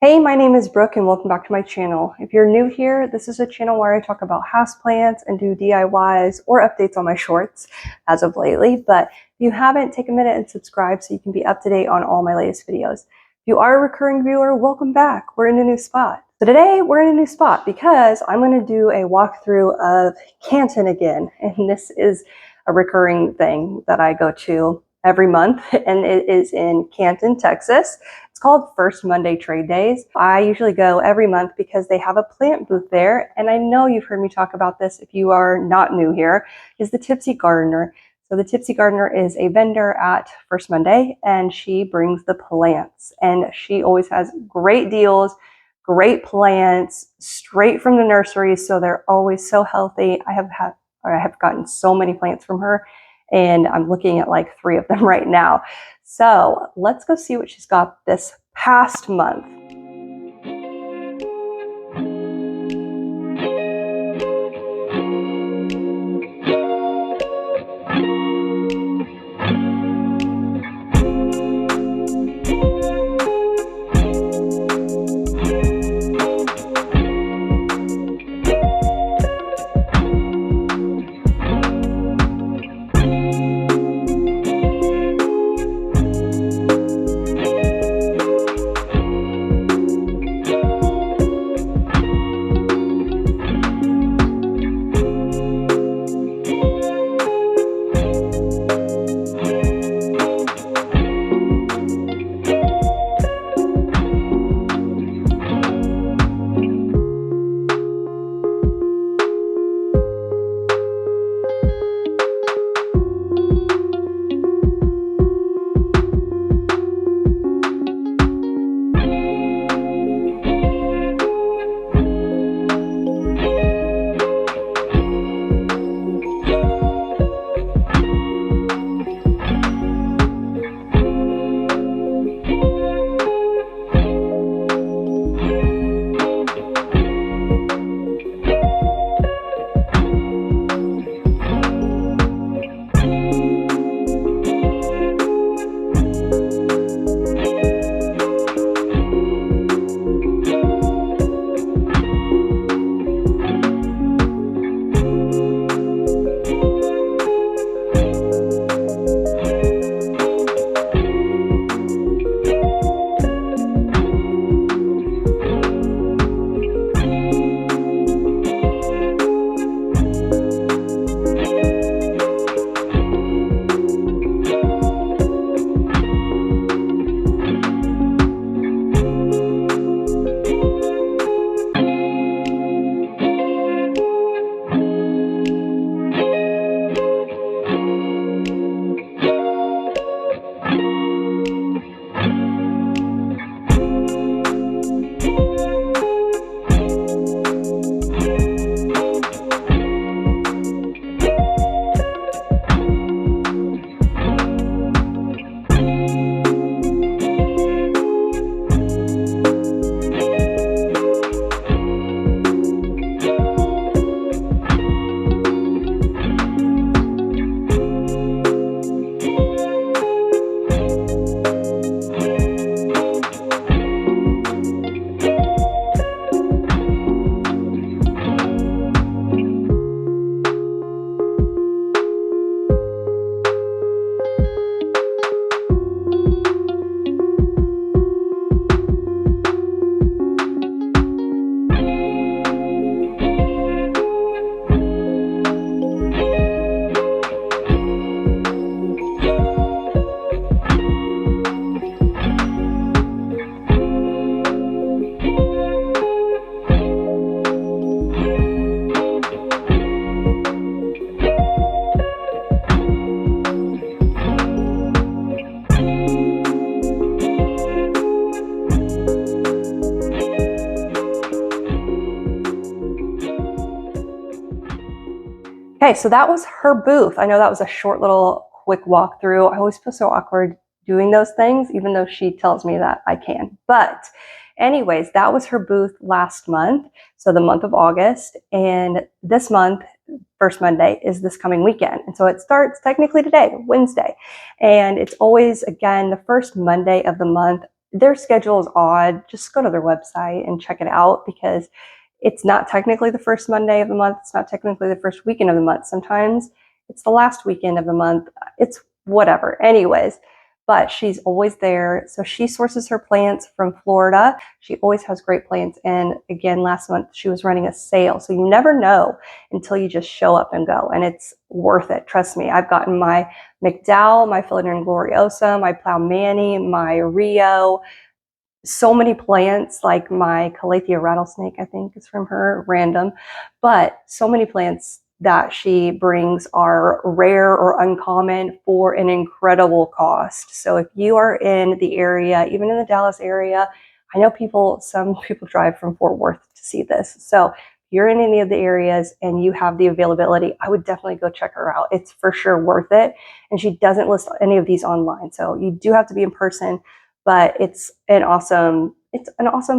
Hey, my name is Brooke and welcome back to my channel. If you're new here, this is a channel where I talk about houseplants and do DIYs or updates on my shorts as of lately. But if you haven't, take a minute and subscribe so you can be up to date on all my latest videos. If you are a recurring viewer, welcome back. We're in a new spot. So today we're in a new spot because I'm going to do a walkthrough of Canton again. And this is a recurring thing that I go to every month, and it is in Canton, Texas. It's called First Monday Trade Days. I usually go every month because they have a plant booth there, and I know you've heard me talk about this if you are not new here, is the Tipsy Gardener. So the Tipsy Gardener is a vendor at First Monday, and she brings the plants, and she always has great deals, great plants, straight from the nurseries, so they're always so healthy. I have gotten so many plants from her, and I'm looking at like 3 of them right now. So let's go see what she's got this past month. Okay, so that was her booth. I know that was a short little quick walkthrough. I always feel so awkward doing those things, even though she tells me that I can. But anyways, that was her booth last month, so the month of August. And this month, First Monday, is this coming weekend. And so it starts technically today, Wednesday. And it's always, again, the first Monday of the month their schedule is odd. Just go to their website and check it out, because it's not technically the first Monday of the month. It's not technically the first weekend of the month. Sometimes it's the last weekend of the month. It's whatever. Anyways, but she's always there. So she sources her plants from Florida. She always has great plants. And again, last month she was running a sale. So you never know until you just show up and go. And it's worth it. Trust me. I've gotten my McDowell, my Philodendron gloriosa, my Ploumani, my Rio, so many plants, like my Calathea rattlesnake, I think is from her, random, but so many plants that she brings are rare or uncommon for an incredible cost. So if you are in the area, even in the Dallas area, I know some people drive from Fort Worth to see this. So if you're in any of the areas and you have the availability, I would definitely go check her out. It's for sure worth it. And she doesn't list any of these online. So you do have to be in person, but it's an awesome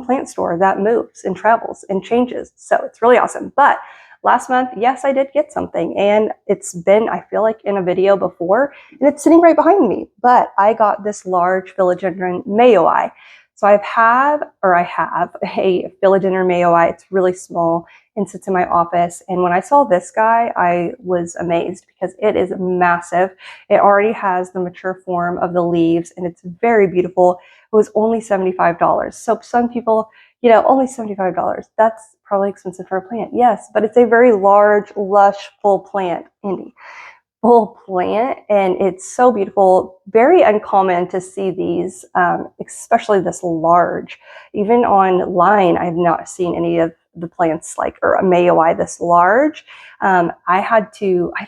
plant store that moves and travels and changes. So it's really awesome. But last month, yes, I did get something, and it's been, I feel like, in a video before, and it's sitting right behind me. But I got this large Philodendron mayoi. So I have a Philodendron mayoi. It's really small and sits in my office. And when I saw this guy, I was amazed because it is massive. It already has the mature form of the leaves, and it's very beautiful. It was only $75. So some people, only $75. That's probably expensive for a plant. Yes, but it's a very large, lush, full plant, Indy. Full plant, and it's so beautiful. Very uncommon to see these, especially this large. Even online, I've not seen any of the plants or a mayoi this large. I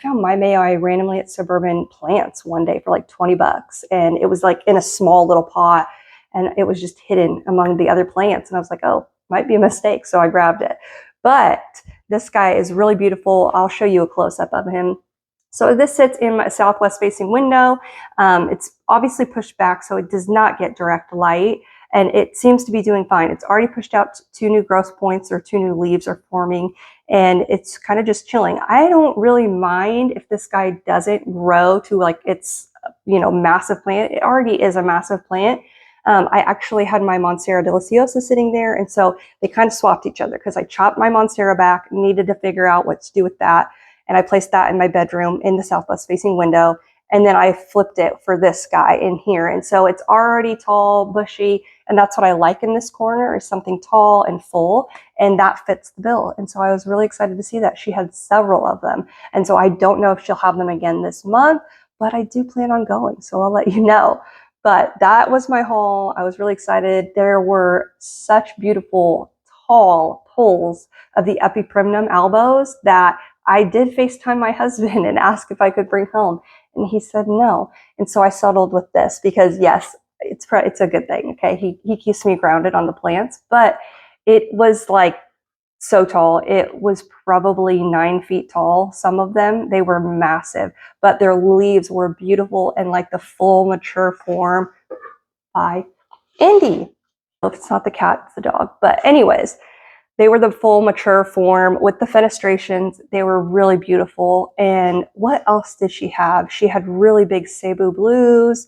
found my mayoi randomly at Suburban Plants one day for like $20, and it was like in a small little pot, and it was just hidden among the other plants. And I was like, oh, might be a mistake. So I grabbed it. But this guy is really beautiful. I'll show you a close-up of him. So this sits in my southwest facing window. It's obviously pushed back, so it does not get direct light, and it seems to be doing fine. It's already pushed out 2 new growth points, or 2 new leaves are forming, and it's kind of just chilling. I don't really mind if this guy doesn't grow to like its, massive plant. It already is a massive plant. I actually had my Monstera deliciosa sitting there, and so they kind of swapped each other because I chopped my Monstera back, needed to figure out what to do with that. And I placed that in my bedroom in the southwest facing window. And then I flipped it for this guy in here. And so it's already tall, bushy. And that's what I like in this corner, is something tall and full. And that fits the bill. And so I was really excited to see that. She had several of them. And so I don't know if she'll have them again this month, but I do plan on going. So I'll let you know. But that was my haul. I was really excited. There were such beautiful, tall pulls of the Epiprimnum albos that I did FaceTime my husband and ask if I could bring home, and he said no. And so I settled with this because, yes, it's a good thing. Okay, he keeps me grounded on the plants, but it was like so tall. It was probably 9 feet tall. Some of them, they were massive, but their leaves were beautiful and like the full mature form. By Indy. If it's not the cat, it's the dog. But anyways, they were the full mature form with the fenestrations. They were really beautiful. And what else did she have? She had really big Cebu blues,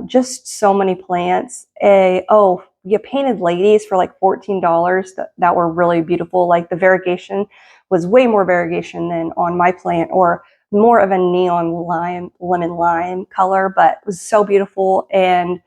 just so many plants. Painted ladies for like $14 that were really beautiful. Like the variegation was way more variegation than on my plant, or more of a neon lemon lime color, but it was so beautiful. And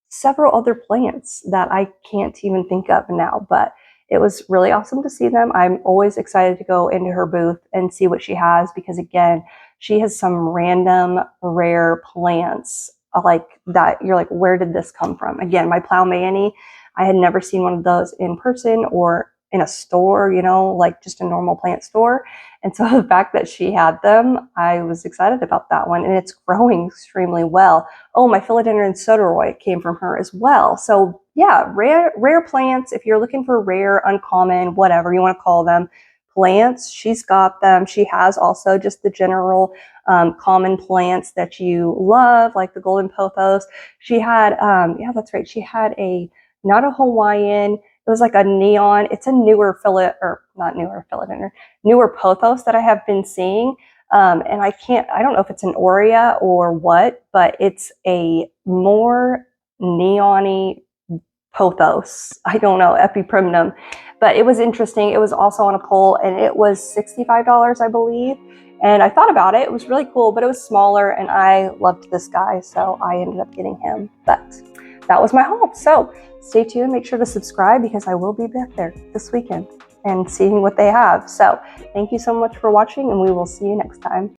several other plants that I can't even think of now, but it was really awesome to see them. I'm always excited to go into her booth and see what she has, because again, she has some random rare plants like that. You're like, where did this come from? Again, my Ploumani, I had never seen one of those in person or in a store, like just a normal plant store. And so the fact that she had them, I was excited about that one, and it's growing extremely well. Oh, my Philodendron Soderoy came from her as well. So yeah, rare plants. If you're looking for rare, uncommon, whatever you want to call them, plants, she's got them. She has also just the general common plants that you love, like the golden pothos. She had, that's right. She had not a Hawaiian. It was like a neon. It's a newer newer pothos that I have been seeing. And I don't know if it's an Aurea or what, but it's a more neon-y pothos. I don't know, epiprimnum. But it was interesting. It was also on a pole, and it was $65, I believe. And I thought about it. It was really cool, but it was smaller, and I loved this guy, so I ended up getting him. But that was my haul. So stay tuned. Make sure to subscribe because I will be back there this weekend and seeing what they have. So thank you so much for watching, and we will see you next time.